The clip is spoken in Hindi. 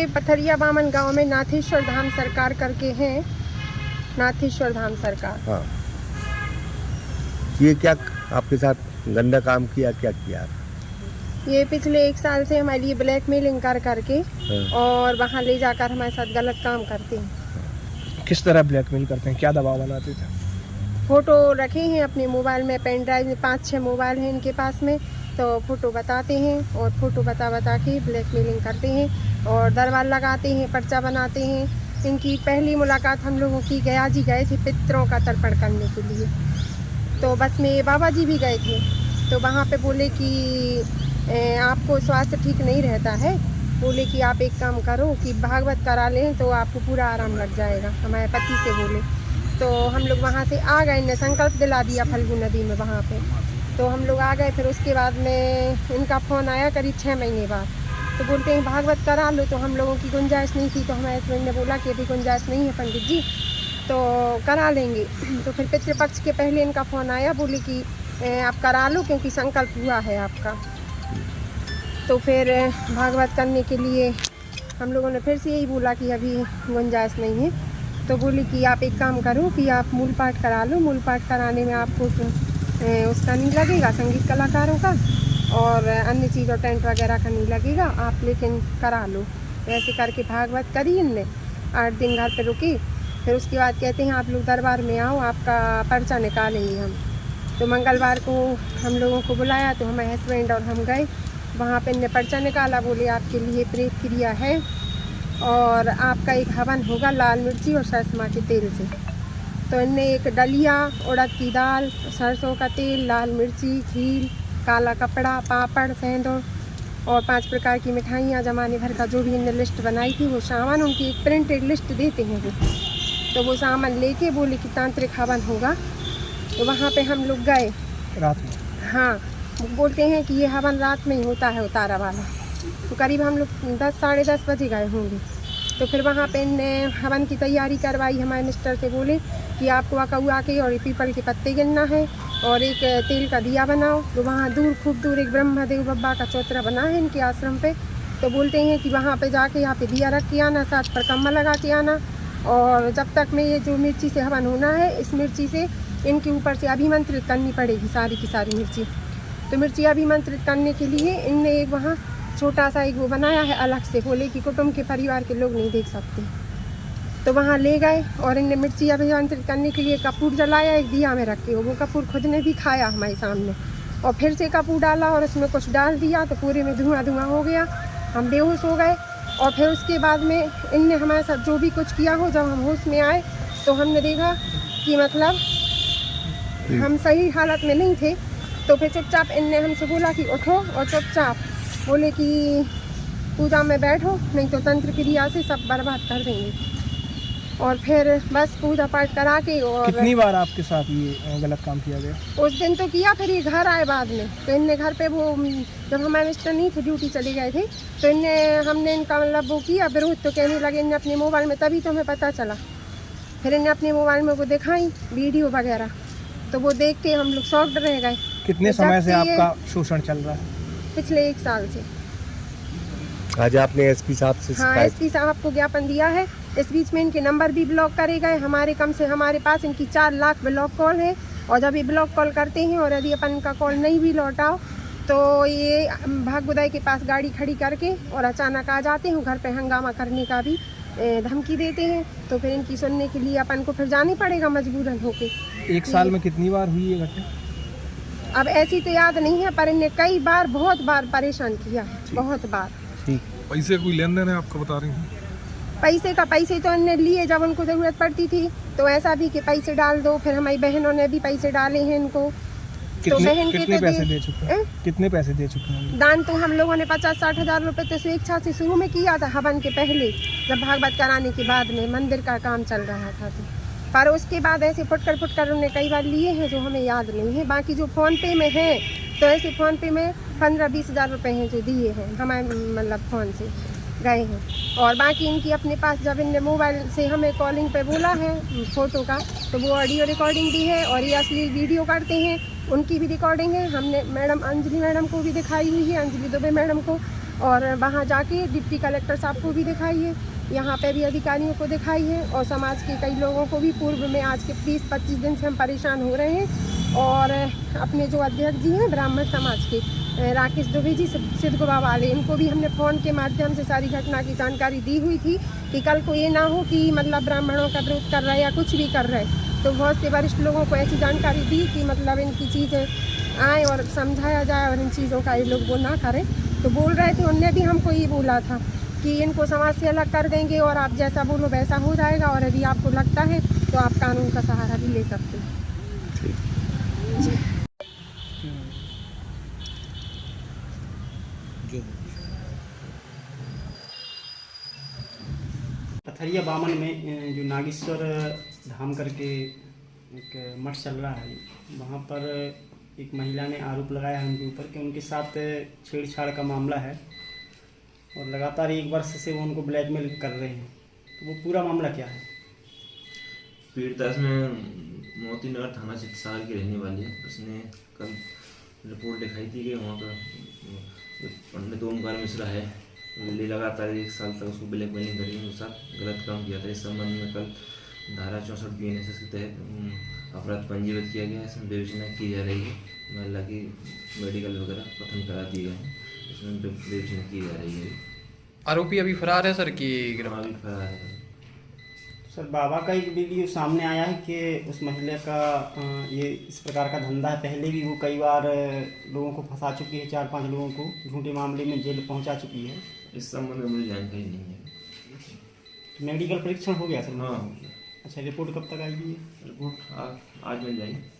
पथरिया बामन गांव में नाथेश्वर धाम सरकार करके हैं, नाथेश्वर धाम सरकार। हाँ, ये क्या आपके साथ गंदा काम किया, क्या किया? ये पिछले 1 साल से हमारे लिए ब्लैकमेलिंग कर करके और वहाँ ले जाकर हमारे साथ गलत काम करते हैं। किस तरह ब्लैकमेल करते हैं, क्या दबाव बनाते थे? फ़ोटो रखे हैं अपने मोबाइल में, पेन ड्राइव में 5-6 मोबाइल हैं इनके पास में, तो फ़ोटो बताते हैं और फ़ोटो बता के ब्लैकमेलिंग करते हैं और दरबार लगाते हैं, पर्चा बनाते हैं। इनकी पहली मुलाकात हम लोगों की गया जी गए थे पितरों का तर्पण करने के लिए, तो बस में बाबा जी भी गए थे, तो वहाँ पे बोले कि आपको स्वास्थ्य ठीक नहीं रहता है, बोले कि आप एक काम करो कि भागवत करा लें तो आपको पूरा आराम लग जाएगा, हमारे पति से बोले। तो हम लोग वहाँ से आ गए, इन्हें संकल्प दिला दिया फल्गु नदी में वहाँ पे, तो हम लोग आ गए। फिर उसके बाद में इनका फ़ोन आया करीब 6 महीने बाद, तो बोलते हैं भागवत करा लो, तो हम लोगों की गुंजाइश नहीं थी, तो हमारे हस्बैंड ने बोला कि अभी गुंजाइश नहीं है पंडित जी, तो करा लेंगे। तो फिर पितृपक्ष के पहले इनका फ़ोन आया, बोले कि आप करा लो क्योंकि संकल्प हुआ है आपका। तो फिर भागवत करने के लिए हम लोगों ने फिर से यही बोला कि अभी गुंजाइश नहीं है, तो बोली कि आप एक काम करो कि आप मूल पाठ करा लो, मूल पाठ कराने में आपको उसका नहीं लगेगा संगीत कलाकारों का और अन्य चीज़ और टेंट वगैरह का नहीं लगेगा, आप लेकिन करा लो। वैसे करके भागवत करी इनने, 8 दिन घर पे रुकी। फिर उसके बाद कहते हैं आप लोग दरबार में आओ, आपका पर्चा निकालेंगे हम। तो मंगलवार को हम लोगों को बुलाया, तो हमारे हस्बैंड और हम गए वहाँ पे, इनने पर्चा निकाला, बोले आपके लिए प्रेत क्रिया है और आपका एक हवन होगा लाल मिर्ची और सरसों के तेल से। तो इनने एक डलिया, उड़द की दाल, सरसों का तेल, लाल मिर्ची, खीर, काला कपड़ा, पापड़, सेंधो और 5 प्रकार की मिठाइयाँ, जमाने भर का जो भी इनने लिस्ट बनाई थी वो सामान, उनकी एक प्रिंटेड लिस्ट देते हैं वो, तो वो सामान लेके बोले कि तांत्रिक हवन होगा। तो वहाँ पे हम लोग गए रात में? हाँ, बोलते हैं कि ये हवन रात में ही होता है उतारा वाला। तो करीब हम लोग 10 साढ़े 10 बजे गए होंगे। तो फिर वहाँ पे इनने हवन की तैयारी करवाई, हमारे मिस्टर से बोले कि आपको अकौआ के और पीपल के पत्ते गिनना है और एक तेल का दिया बनाओ। तो वहाँ दूर, खूब दूर एक ब्रह्मदेव बब्बा का चौतरा बना है इनके आश्रम पे, तो बोलते हैं कि वहाँ पे जाके यहाँ पे दिया रख के आना, 7 परिक्रमा लगा के आना और जब तक में ये जो मिर्ची से हवन होना है, इस मिर्ची से इनके ऊपर से अभिमंत्रित करनी पड़ेगी सारी की सारी मिर्ची। तो मिर्ची अभिमंत्रित करने के लिए इनने एक वहाँ छोटा सा एक वो बनाया है अलग से, बोले कि कुटुंब के परिवार के लोग नहीं देख सकते। तो वहाँ ले गए और इनने मिर्ची अभिमंत्रित करने के लिए कपूर जलाया एक दिया में रख के, वो कपूर खुद ने भी खाया हमारे सामने और फिर से कपूर डाला और उसमें कुछ डाल दिया, तो पूरे में धुआं धुआं हो गया, हम बेहोश हो गए। और फिर उसके बाद में इनने हमारे साथ जो भी कुछ किया हो, जब हम होश में आए तो हमने देखा कि मतलब हम सही हालत में नहीं थे। तो फिर चुपचाप इनने हमसे बोला कि उठो और चुपचाप बोले कि पूजा में बैठो, नहीं तो तंत्र क्रिया से सब बर्बाद कर देंगे। और फिर बस पूजा पाठ करा के। और कितनी बार आपके साथ ये गलत काम किया गया? उस दिन तो किया, फिर ये घर आए बाद में, तो इनने घर पे वो जब हमारे मिस्टर नहीं थे, ड्यूटी चले गए थे, तो हमने इनका मतलब वो किया विरोध, तो कहने लगे इनने अपने मोबाइल में, तभी तो हमें पता चला। फिर इन्हें अपने मोबाइल में वो दिखाई वीडियो वगैरह, तो वो देख के हम लोग शॉक्ड रह गए। कितने समय से आपका शोषण चल रहा है? पिछले 1 साल से। आज आपने एसपी साहब से हाँ, एसपी साहब को ज्ञापन दिया है। इस बीच में इनके नंबर भी ब्लॉक करे गए, हमारे पास इनकी 4 लाख ब्लॉक कॉल है और जब ये ब्लॉक कॉल करते हैं और यदि अपन का कॉल नहीं भी लौटाओ तो ये भागुदाई के पास गाड़ी खड़ी करके और अचानक आ जाते हैं, घर पे हंगामा करने का भी धमकी देते हैं। तो फिर इनकी सुनने के लिए अपन को फिर जाना पड़ेगा मजबूरन होके। 1 साल में कितनी बार हुई ये घटना? अब ऐसी तो याद नहीं है, पर इन्हें कई बार, बहुत बार परेशान किया है, बहुत बार। पैसे कोई लेन देन है आपका बता रही हैं? पैसे तो इनने लिए जब उनको ज़रूरत पड़ती थी, तो ऐसा भी कि पैसे डाल दो। फिर हमारी बहनों ने भी पैसे डाले हैं इनको। कितने पैसे दे चुके हैं? कितने पैसे दे चुके हैं? दान तो हम लोगों ने 50-60 हज़ार रुपये तो स्वेच्छा से शुरू में किया था, हवन के पहले, जब भागवत कराने के बाद में मंदिर का काम चल रहा था। तो पर उसके बाद ऐसे फुटकर उन्हें कई बार लिए हैं जो हमें याद नहीं है। बाकी जो फ़ोन पे में है, तो ऐसे फ़ोन पे में 15-20 हज़ार रुपये हैं जो दिए हैं हमारे मतलब फ़ोन से गए हैं। और बाकी इनकी अपने पास जब इनने मोबाइल से हमें कॉलिंग पे बोला है फ़ोटो का, तो वो ऑडियो रिकॉर्डिंग भी है और ये अश्लील वीडियो करते हैं, उनकी भी रिकॉर्डिंग है। हमने मैडम अंजलि मैडम को भी दिखाई हुई है, अंजलि दुबे मैडम को, और वहाँ जाके डिप्टी कलेक्टर साहब को भी दिखाइए, यहाँ पे भी अधिकारियों को दिखाइए और समाज के कई लोगों को भी। पूर्व में आज के 20-25 दिन से हम परेशान हो रहे हैं और अपने जो अध्यक्ष जी हैं ब्राह्मण समाज के राकेश दुबे जी सिद्धगोबा वाले, इनको भी हमने फ़ोन के माध्यम से सारी घटना की जानकारी दी हुई थी कि कल को ये ना हो कि मतलब ब्राह्मणों का विरोध कर रहे या कुछ भी कर रहे। तो बहुत से वरिष्ठ लोगों को ऐसी जानकारी दी कि मतलब इनकी चीज़ें आए और समझाया जाए और इन चीज़ों का ये लोग वो ना करें। तो बोल रहे थे, उनने भी हमको ये बोला था कि इनको समाज से अलग कर देंगे और आप जैसा बोलो वैसा हो जाएगा, और यदि आपको लगता है तो आप कानून का सहारा भी ले सकते हैं। पथरिया बामन में जो नागेश्वर धाम करके एक मठ चल रहा है, वहाँ पर एक महिला ने आरोप लगाया है उनके ऊपर कि उनके साथ छेड़छाड़ का मामला है और लगातार 1 वर्ष से वो उनको ब्लैकमेल कर रहे हैं। तो वो पूरा मामला क्या है? पीड़िता में मोती नगर थाना चित्तसागर की रहने वाली है। उसने कल रिपोर्ट दिखाई थी कि वहाँ का पंडित ओमकार मिश्रा है, लगातार 1 साल तक उसको ब्लैकमेलिंग करी, उसके साथ गलत काम किया था। इस संबंध में कल धारा 64 BNSS के तहत अपराध पंजीबद्ध किया गया है। इसमें विवेचना की जा रही है। महिला की मेडिकल वगैरह कथन करा दिए गए हैं, इसमें विवेचना की जा रही है। आरोपी अभी फरार है सर की? अभी फरार है सर। बाबा का एक वीडियो सामने आया है कि उस महिला का ये इस प्रकार का धंधा है। पहले भी वो कई बार लोगों को फंसा चुकी है, 4-5 लोगों को झूठे मामले में जेल पहुंचा चुकी है। इस संबंध में मुझे जानकारी नहीं है। मेडिकल परीक्षण हो गया सर? हाँ। अच्छा, रिपोर्ट कब तक आएगी? रिपोर्ट आज मिल जाएगी।